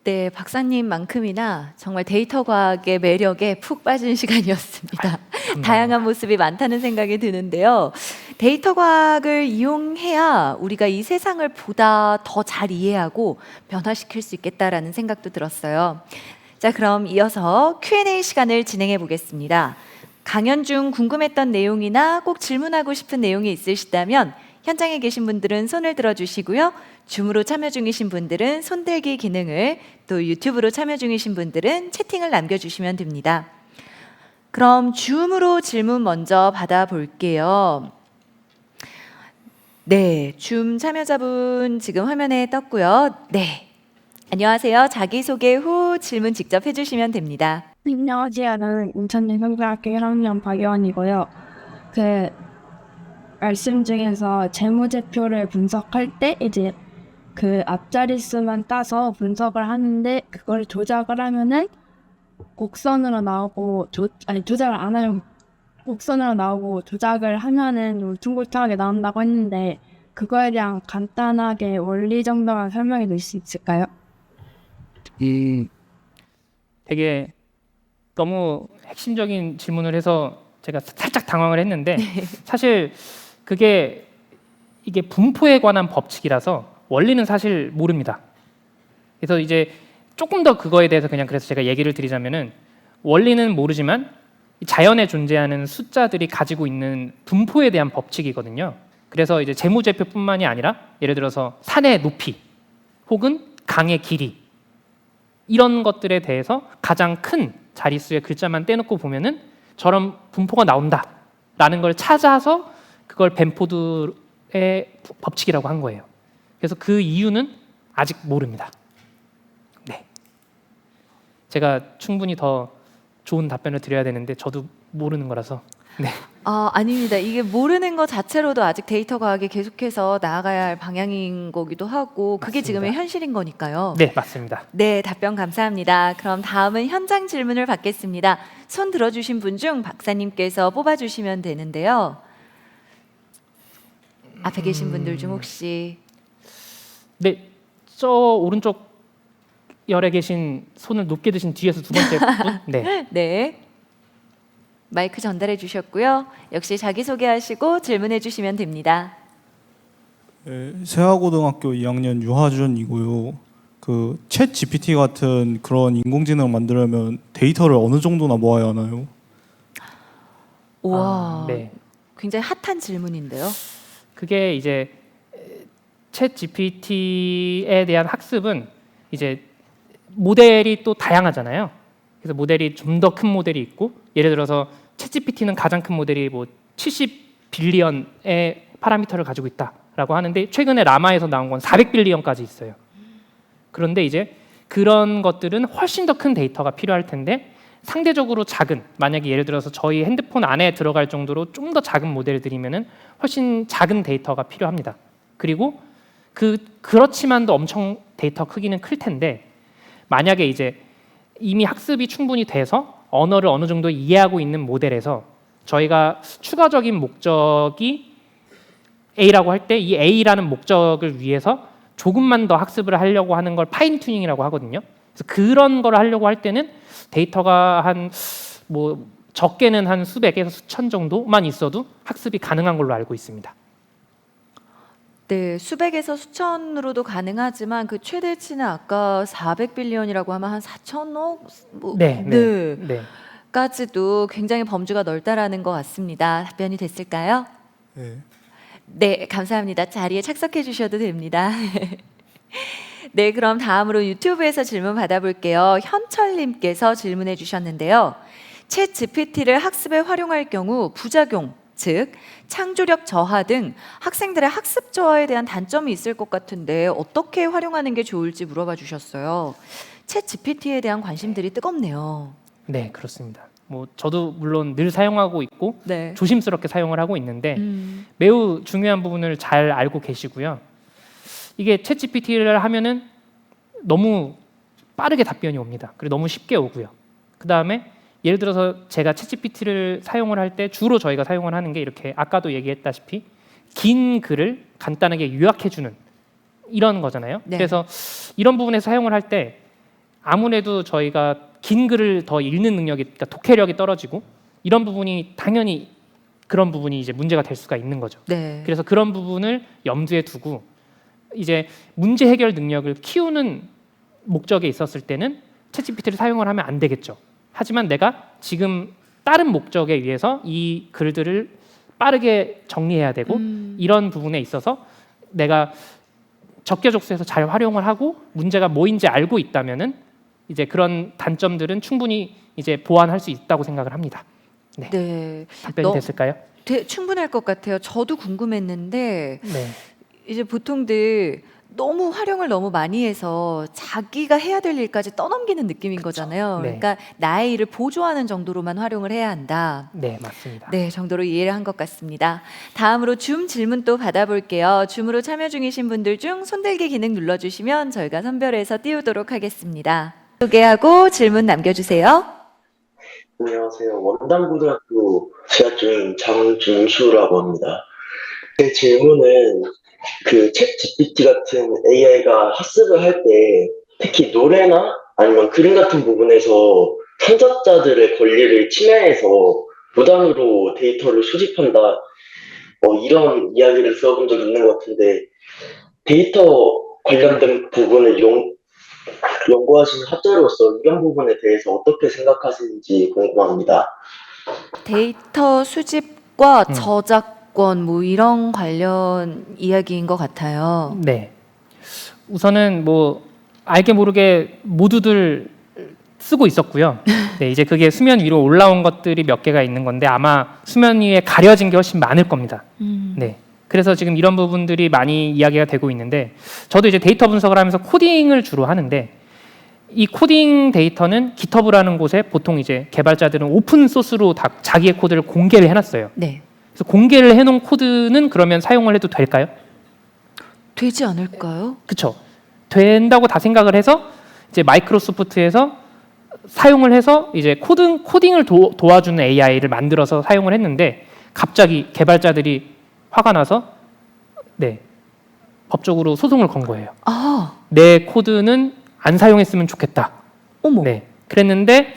네, 박사님만큼이나 정말 데이터 과학의 매력에 푹 빠진 시간이었습니다. 다양한 모습이 많다는 생각이 드는데요. 데이터 과학을 이용해야 우리가 이 세상을 보다 더 잘 이해하고 변화시킬 수 있겠다라는 생각도 들었어요. 자, 그럼 이어서 Q&A 시간을 진행해 보겠습니다. 강연 중 궁금했던 내용이나 꼭 질문하고 싶은 내용이 있으시다면 현장에 계신 분들은 손을 들어주시고요. 줌으로 참여 중이신 분들은 손들기 기능을, 또 유튜브로 참여 중이신 분들은 채팅을 남겨주시면 됩니다. 그럼 줌으로 질문 먼저 받아볼게요. 네, 줌 참여자분 지금 화면에 떴고요. 네, 안녕하세요. 자기소개 후 질문 직접 해주시면 됩니다. 안녕하세요. 저는 인천예술대학교 1학년 박예원이고요. 말씀 중에서 재무제표를 분석할 때 이제 그 앞자리 수만 따서 분석을 하는데 그걸 조작을 하면은 곡선으로 나오고 조작을 안 하면 곡선으로 나오고 조작을 하면은 울퉁불퉁하게 나온다고 했는데 그거에 대한 간단하게 원리 정도만 설명해 주실 수 있을까요? 되게 너무 핵심적인 질문을 해서 제가 살짝 당황을 했는데 사실 이게 분포에 관한 법칙이라서 원리는 사실 모릅니다. 그래서 이제 조금 더 그거에 대해서 그래서 제가 얘기를 드리자면은 원리는 모르지만 자연에 존재하는 숫자들이 가지고 있는 분포에 대한 법칙이거든요. 그래서 이제 재무제표뿐만이 아니라 예를 들어서 산의 높이 혹은 강의 길이 이런 것들에 대해서 가장 큰 자릿수의 글자만 떼놓고 보면은 저런 분포가 나온다라는 걸 찾아서 그걸 벤포드의 법칙이라고 한 거예요. 그래서 그 이유는 아직 모릅니다. 네, 제가 충분히 더 좋은 답변을 드려야 되는데 저도 모르는 거라서. 네. 아닙니다. 이게 모르는 것 자체로도 아직 데이터 과학이 계속해서 나아가야 할 방향인 거기도 하고 그게 맞습니다. 지금의 현실인 거니까요. 네, 맞습니다. 네, 답변 감사합니다. 그럼 다음은 현장 질문을 받겠습니다. 손 들어주신 분 중 박사님께서 뽑아주시면 되는데요. 앞에 계신 분들 중 혹시 네, 저 오른쪽 열에 계신 손을 높게 드신 뒤에서 두 번째 분. 네. 네, 마이크 전달해 주셨고요. 역시 자기소개하시고 질문해 주시면 됩니다. 네, 세화고등학교 2학년 유하준이고요. 챗 GPT 같은 그런 인공지능 만들려면 데이터를 어느 정도나 모아야 하나요? 우와, 네. 굉장히 핫한 질문인데요. 그게 이제 챗 GPT에 대한 학습은 이제 모델이 또 다양하잖아요. 그래서 모델이 좀 더 큰 모델이 있고 예를 들어서 챗 GPT는 가장 큰 모델이 뭐 70빌리언의 파라미터를 가지고 있다라고 하는데 최근에 라마에서 나온 건 400빌리언까지 있어요. 그런데 이제 그런 것들은 훨씬 더 큰 데이터가 필요할 텐데 상대적으로 작은, 만약에 예를 들어서 저희 핸드폰 안에 들어갈 정도로 좀 더 작은 모델들이면은 훨씬 작은 데이터가 필요합니다. 그리고 그렇지만도 엄청 데이터 크기는 클 텐데 만약에 이제 이미 학습이 충분히 돼서 언어를 어느 정도 이해하고 있는 모델에서 저희가 추가적인 목적이 A라고 할 때 이 A라는 목적을 위해서 조금만 더 학습을 하려고 하는 걸 파인 튜닝이라고 하거든요. 그래서 그런 걸 하려고 할 때는 데이터가 적게는 한 수백에서 수천 정도만 있어도 학습이 가능한 걸로 알고 있습니다. 네, 수백에서 수천으로도 가능하지만 그 최대치는 아까 400빌리언이라고 하면 한 4천억 네. 까지도 굉장히 범주가 넓다라는 것 같습니다. 답변이 됐을까요? 네. 네, 감사합니다. 자리에 착석해 주셔도 됩니다. 네, 그럼 다음으로 유튜브에서 질문 받아볼게요. 현철님께서 질문해 주셨는데요. 챗 GPT를 학습에 활용할 경우 부작용, 즉 창조력 저하 등 학생들의 학습 저하에 대한 단점이 있을 것 같은데 어떻게 활용하는 게 좋을지 물어봐 주셨어요. 챗 GPT에 대한 관심들이 뜨겁네요. 네, 그렇습니다. 저도 물론 늘 사용하고 있고 네. 조심스럽게 사용을 하고 있는데 매우 중요한 부분을 잘 알고 계시고요. 이게 챗 GPT를 하면은 너무 빠르게 답변이 옵니다. 그리고 너무 쉽게 오고요. 그 다음에 예를 들어서 제가 챗 GPT를 사용을 할 때 주로 저희가 사용을 하는 게 이렇게 아까도 얘기했다시피 긴 글을 간단하게 요약해주는 이런 거잖아요. 네. 그래서 이런 부분에서 사용을 할 때 아무래도 저희가 긴 글을 더 읽는 능력이, 그러니까 독해력이 떨어지고 이런 부분이 당연히 그런 부분이 이제 문제가 될 수가 있는 거죠. 네. 그래서 그런 부분을 염두에 두고 이제 문제 해결 능력을 키우는 목적에 있었을 때는 챗GPT를 사용을 하면 안 되겠죠. 하지만 내가 지금 다른 목적에 의해서 이 글들을 빠르게 정리해야 되고 이런 부분에 있어서 내가 적개적소에서 잘 활용을 하고 문제가 뭐인지 알고 있다면은 이제 그런 단점들은 충분히 이제 보완할 수 있다고 생각을 합니다. 네. 답변이 됐을까요? 충분할 것 같아요. 저도 궁금했는데 네. 이제 보통들 너무 활용을 너무 많이 해서 자기가 해야 될 일까지 떠넘기는 느낌인 거잖아요. 네. 그러니까 나의 일을 보조하는 정도로만 활용을 해야 한다. 네, 맞습니다. 네, 정도로 이해를 한 것 같습니다. 다음으로 줌 질문 또 받아볼게요. 줌으로 참여 중이신 분들 중 손들기 기능 눌러주시면 저희가 선별해서 띄우도록 하겠습니다. 소개하고 질문 남겨주세요. 안녕하세요. 원당고등학교 재학 중인 장준수라고 합니다. 제 질문은 그 챗 GPT 같은 AI가 학습을 할 때 특히 노래나 아니면 그림 같은 부분에서 창작자들의 권리를 침해해서 무단으로 데이터를 수집한다. 이런 이야기를 들어본 적이 있는 것 같은데 데이터 관련된 부분을 연구하시는 학자로서 이런 부분에 대해서 어떻게 생각하시는지 궁금합니다. 데이터 수집과 음. 저작권 뭐 이런 관련 이야기인 것 같아요. 네. 우선은 뭐 알게 모르게 모두들 쓰고 있었고요. 네, 이제 그게 수면 위로 올라온 것들이 몇 개가 있는 건데 아마 수면 위에 가려진 게 훨씬 많을 겁니다. 네. 그래서 지금 이런 부분들이 많이 이야기가 되고 있는데 저도 이제 데이터 분석을 하면서 코딩을 주로 하는데 이 코딩 데이터는 GitHub라는 곳에 보통 이제 개발자들은 오픈 소스로 다 자기의 코드를 공개를 해놨어요. 네. 그래서 공개를 해놓은 코드는 그러면 사용을 해도 될까요? 되지 않을까요? 그렇죠. 된다고 다 생각을 해서 이제 마이크로소프트에서 사용을 해서 이제 코딩을 도와주는 AI를 만들어서 사용을 했는데 갑자기 개발자들이 화가 나서 네, 법적으로 소송을 건 거예요. 아, 내 코드는 안 사용했으면 좋겠다. 어머. 네, 그랬는데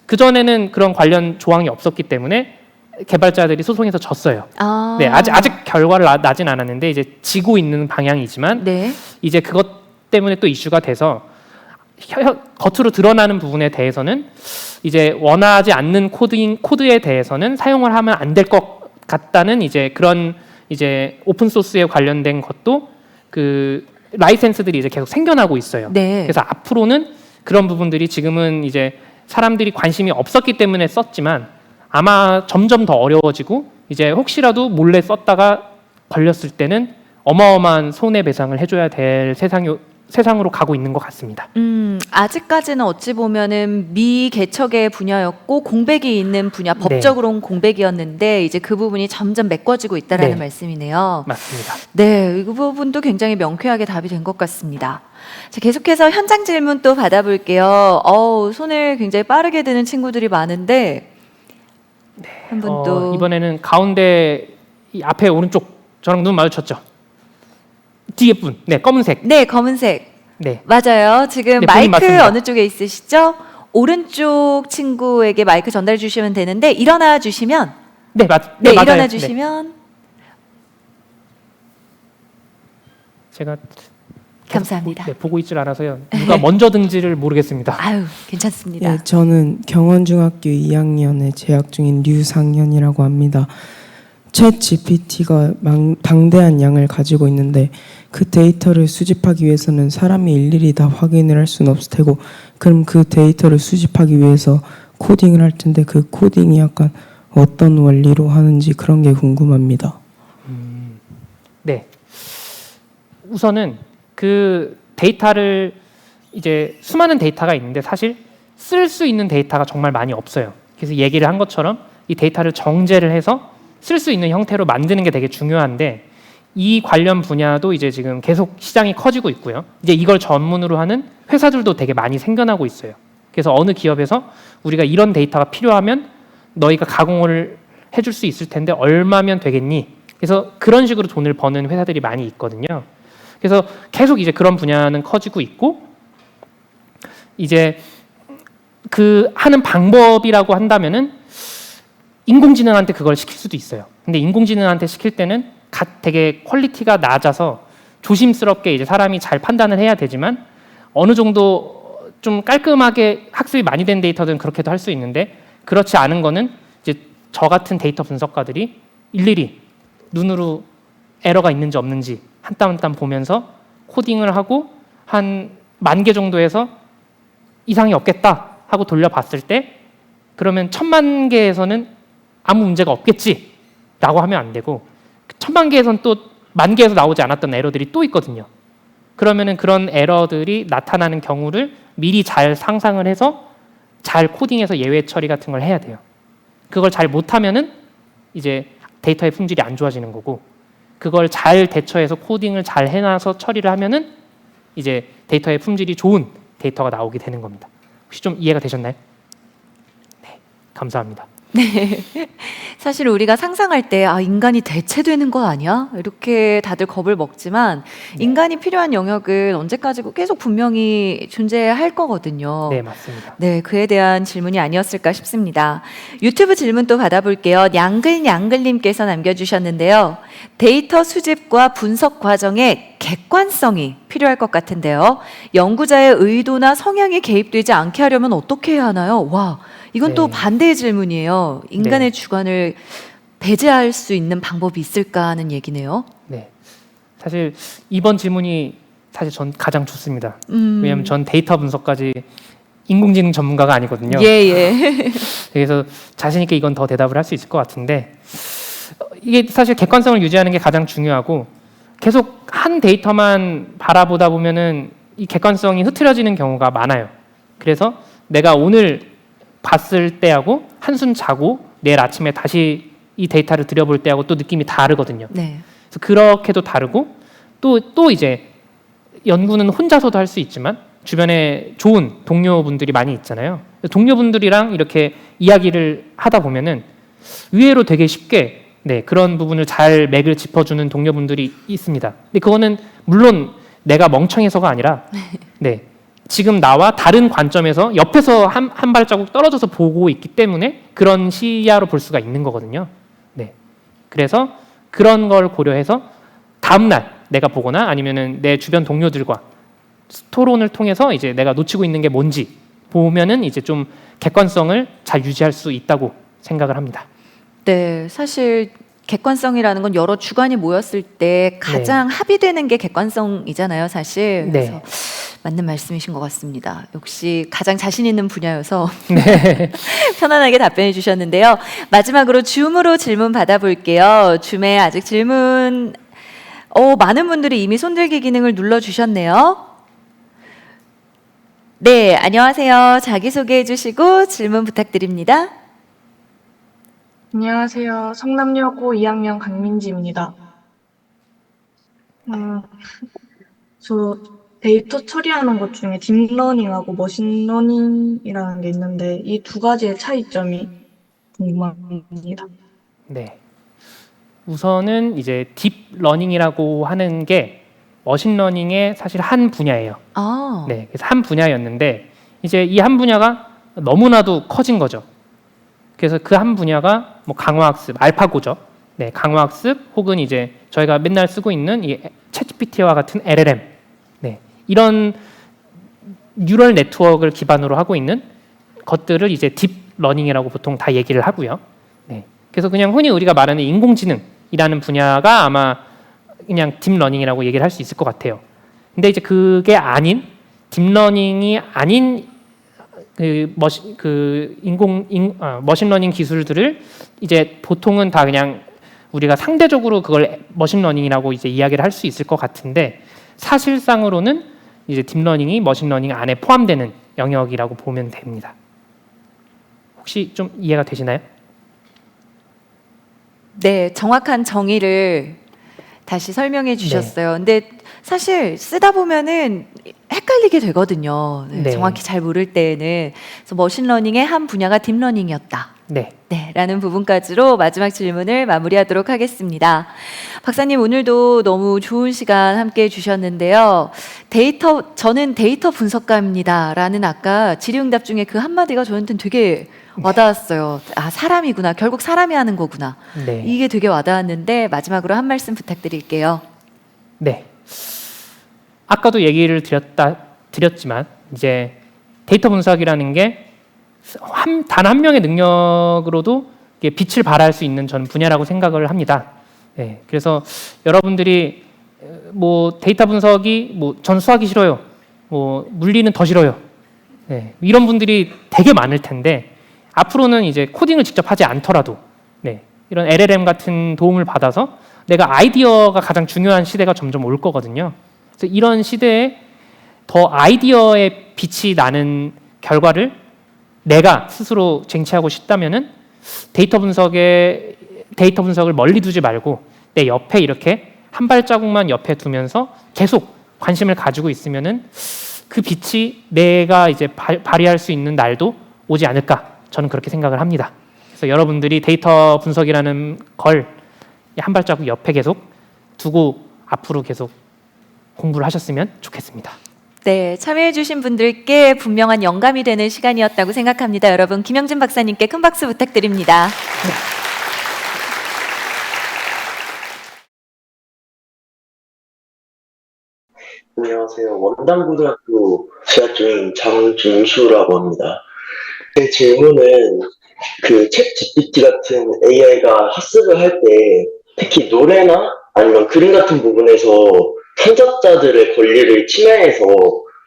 그 전에는 그런 관련 조항이 없었기 때문에 개발자들이 소송에서 졌어요. 아. 네, 아직 결과를 나진 않았는데 이제 지고 있는 방향이지만 네. 이제 그것 때문에 또 이슈가 돼서 겉으로 드러나는 부분에 대해서는 이제 원하지 않는 코드에 대해서는 사용을 하면 안 될 것 같다는 이제 그런 이제 오픈 소스에 관련된 것도 그 라이센스들이 이제 계속 생겨나고 있어요. 네. 그래서 앞으로는 그런 부분들이 지금은 이제 사람들이 관심이 없었기 때문에 썼지만 아마 점점 더 어려워지고 이제 혹시라도 몰래 썼다가 걸렸을 때는 어마어마한 손해배상을 해줘야 될 세상으로 가고 있는 것 같습니다. 아직까지는 어찌 보면은 미개척의 분야였고 공백이 있는 분야, 네. 법적으로는 공백이었는데 이제 그 부분이 점점 메꿔지고 있다라는 네. 말씀이네요. 맞습니다. 네, 이 부분도 굉장히 명쾌하게 답이 된 것 같습니다. 자, 계속해서 현장 질문 또 받아볼게요. 손을 굉장히 빠르게 드는 친구들이 많은데 한 분 또 이번에는 가운데 이 앞에 오른쪽 저랑 눈 마주쳤죠. 뒤에 분, 네, 검은색. 네, 검은색. 네, 맞아요. 지금 네, 본인 마이크 맞습니다. 어느 쪽에 있으시죠? 오른쪽 친구에게 마이크 전달해 주시면 되는데 일어나 주시면 네, 네, 맞아요. 일어나 네. 주시면 제가 감사합니다. 보고 있질 않아서요. 누가 먼저 든지를 모르겠습니다. 아유, 괜찮습니다. 예, 저는 경원중학교 2학년에 재학 중인 류상현이라고 합니다. 챗 GPT가 방대한 양을 가지고 있는데 그 데이터를 수집하기 위해서는 사람이 일일이 다 확인을 할 수는 없을 테고 그럼 그 데이터를 수집하기 위해서 코딩을 할 텐데 그 코딩이 약간 어떤 원리로 하는지 그런 게 궁금합니다. 네. 우선은 그 데이터를 이제 수많은 데이터가 있는데 사실 쓸 수 있는 데이터가 정말 많이 없어요. 그래서 얘기를 한 것처럼 이 데이터를 정제를 해서 쓸 수 있는 형태로 만드는 게 되게 중요한데 이 관련 분야도 이제 지금 계속 시장이 커지고 있고요. 이제 이걸 전문으로 하는 회사들도 되게 많이 생겨나고 있어요. 그래서 어느 기업에서 우리가 이런 데이터가 필요하면 너희가 가공을 해줄 수 있을 텐데 얼마면 되겠니? 그래서 그런 식으로 돈을 버는 회사들이 많이 있거든요. 그래서 계속 이제 그런 분야는 커지고 있고 이제 그 하는 방법이라고 한다면은 인공지능한테 그걸 시킬 수도 있어요. 근데 인공지능한테 시킬 때는 되게 퀄리티가 낮아서 조심스럽게 이제 사람이 잘 판단을 해야 되지만 어느 정도 좀 깔끔하게 학습이 많이 된 데이터들은 그렇게도 할 수 있는데 그렇지 않은 거는 이제 저 같은 데이터 분석가들이 일일이 눈으로 에러가 있는지 없는지 한 땀 한 땀 보면서 코딩을 하고 한 10,000개 정도에서 이상이 없겠다 하고 돌려봤을 때 그러면 10,000,000개에서는 아무 문제가 없겠지라고 하면 안 되고 10,000,000개에서는 또 10,000개에서 나오지 않았던 에러들이 또 있거든요. 그러면은 그런 에러들이 나타나는 경우를 미리 잘 상상을 해서 잘 코딩해서 예외 처리 같은 걸 해야 돼요. 그걸 잘 못하면은 이제 데이터의 품질이 안 좋아지는 거고 그걸 잘 대처해서 코딩을 잘 해놔서 처리를 하면은 이제 데이터의 품질이 좋은 데이터가 나오게 되는 겁니다. 혹시 좀 이해가 되셨나요? 네, 감사합니다. 네. 사실 우리가 상상할 때 인간이 대체되는 거 아니야? 이렇게 다들 겁을 먹지만 인간이 필요한 영역은 언제까지고 계속 분명히 존재할 거거든요. 네, 맞습니다. 네, 그에 대한 질문이 아니었을까 싶습니다. 유튜브 질문 또 받아볼게요. 냥글냥글님께서 남겨주셨는데요. 데이터 수집과 분석 과정에 객관성이 필요할 것 같은데요. 연구자의 의도나 성향이 개입되지 않게 하려면 어떻게 해야 하나요? 와, 이건 또 네. 반대의 질문이에요. 인간의 주관을 배제할 수 있는 방법이 있을까 하는 얘기네요. 네, 사실 이번 질문이 사실 전 가장 좋습니다. 왜냐하면 전 데이터 분석까지 인공지능 전문가가 아니거든요. 예. 그래서 자신 있게 이건 더 대답을 할 수 있을 것 같은데 이게 사실 객관성을 유지하는 게 가장 중요하고 계속 한 데이터만 바라보다 보면은 이 객관성이 흐트러지는 경우가 많아요. 그래서 내가 오늘 봤을 때하고 한숨 자고 내일 아침에 다시 이 데이터를 들여볼 때하고 또 느낌이 다르거든요. 네. 그래서 그렇게도 다르고 또 이제 연구는 혼자서도 할 수 있지만 주변에 좋은 동료분들이 많이 있잖아요. 동료분들이랑 이렇게 이야기를 하다 보면은 의외로 되게 쉽게 그런 부분을 잘 맥을 짚어주는 동료분들이 있습니다. 근데 그거는 물론 내가 멍청해서가 아니라 지금 나와 다른 관점에서 옆에서 한 발자국 떨어져서 보고 있기 때문에 그런 시야로 볼 수가 있는 거거든요. 그래서 그런 걸 고려해서 다음날 내가 보거나 아니면은 내 주변 동료들과 토론을 통해서 이제 내가 놓치고 있는 게 뭔지 보면은 이제 좀 객관성을 잘 유지할 수 있다고 생각을 합니다. 네, 사실 객관성이라는 건 여러 주관이 모였을 때 가장 합의되는 게 객관성이잖아요, 사실. 그래서 맞는 말씀이신 것 같습니다. 역시 가장 자신 있는 분야여서 편안하게 답변해 주셨는데요. 마지막으로 줌으로 질문 받아볼게요. 줌에 아직 질문 많은 분들이 이미 손들기 기능을 눌러주셨네요. 네, 안녕하세요. 자기소개해 주시고 질문 부탁드립니다. 안녕하세요. 성남여고 2학년 강민지입니다. 저 데이터 처리하는 것 중에 딥러닝하고 머신러닝이라는 게 있는데 이 두 가지의 차이점이 궁금합니다. 네. 우선은 이제 딥러닝이라고 하는 게 머신러닝의 사실 한 분야예요. 그래서 한 분야였는데 이제 이 한 분야가 너무나도 커진 거죠. 그래서 그 한 분야가 뭐 강화학습, 알파고죠. 강화학습 혹은 이제 저희가 맨날 쓰고 있는 이 챗GPT와 같은 LLM, 이런 뉴럴 네트워크를 기반으로 하고 있는 것들을 이제 딥러닝이라고 보통 다 얘기를 하고요. 그래서 그냥 흔히 우리가 말하는 인공지능이라는 분야가 아마 그냥 딥러닝이라고 얘기를 할 수 있을 것 같아요. 근데 이제 그게 아닌 딥러닝이 아닌 머신러닝 기술들을 이제 보통은 다 그냥 우리가 상대적으로 그걸 머신러닝이라고 이제 이야기를 할 수 있을 것 같은데 사실상으로는 이제 딥러닝이 머신러닝 안에 포함되는 영역이라고 보면 됩니다. 혹시 좀 이해가 되시나요? 네, 정확한 정의를 다시 설명해 주셨어요. 근데 사실 쓰다 보면은 헷갈리게 되거든요. 정확히 잘 모를 때에는. 그래서 머신러닝의 한 분야가 딥러닝이었다. 네. 네, 라는 부분까지로 마지막 질문을 마무리하도록 하겠습니다. 박사님, 오늘도 너무 좋은 시간 함께 해주셨는데요. 저는 데이터 분석가입니다. 라는 아까 질의응답 중에 그 한마디가 저한테는 되게 와닿았어요. 아, 사람이구나. 결국 사람이 하는 거구나. 네. 이게 되게 와닿았는데 마지막으로 한 말씀 부탁드릴게요. 네. 아까도 얘기를 드렸지만 이제 데이터 분석이라는 게 단 한 명의 능력으로도 이게 빛을 발할 수 있는 저는 분야라고 생각을 합니다. 네. 그래서 여러분들이 뭐 데이터 분석이 뭐 전 수학이 싫어요. 뭐 물리는 더 싫어요. 네. 이런 분들이 되게 많을 텐데 앞으로는 이제 코딩을 직접 하지 않더라도 네. 이런 LLM 같은 도움을 받아서 내가 아이디어가 가장 중요한 시대가 점점 올 거거든요. 그래서 이런 시대에 더 아이디어의 빛이 나는 결과를 내가 스스로 쟁취하고 싶다면은 데이터 분석을 멀리 두지 말고 내 옆에 이렇게 한 발자국만 옆에 두면서 계속 관심을 가지고 있으면은 그 빛이 내가 이제 발휘할 수 있는 날도 오지 않을까 저는 그렇게 생각을 합니다. 그래서 여러분들이 데이터 분석이라는 걸 한 발자국 옆에 계속 두고 앞으로 계속 공부를 하셨으면 좋겠습니다. 네, 참여해주신 분들께 분명한 영감이 되는 시간이었다고 생각합니다. 여러분, 김영진 박사님께 큰 박수 부탁드립니다. 안녕하세요. 원당고등학교 재학 중인 장준수라고 합니다. 제 질문은 그 챗 GPT 같은 AI가 학습을 할 때 특히 노래나 아니면 그림 같은 부분에서 창작자들의 권리를 침해해서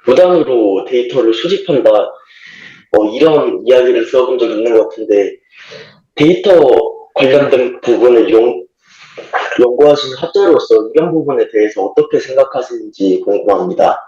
무단으로 데이터를 수집한다. 이런 이야기를 들어본 적이 있는 것 같은데 데이터 관련된 부분을 연구하신 학자로서 이런 부분에 대해서 어떻게 생각하시는지 궁금합니다.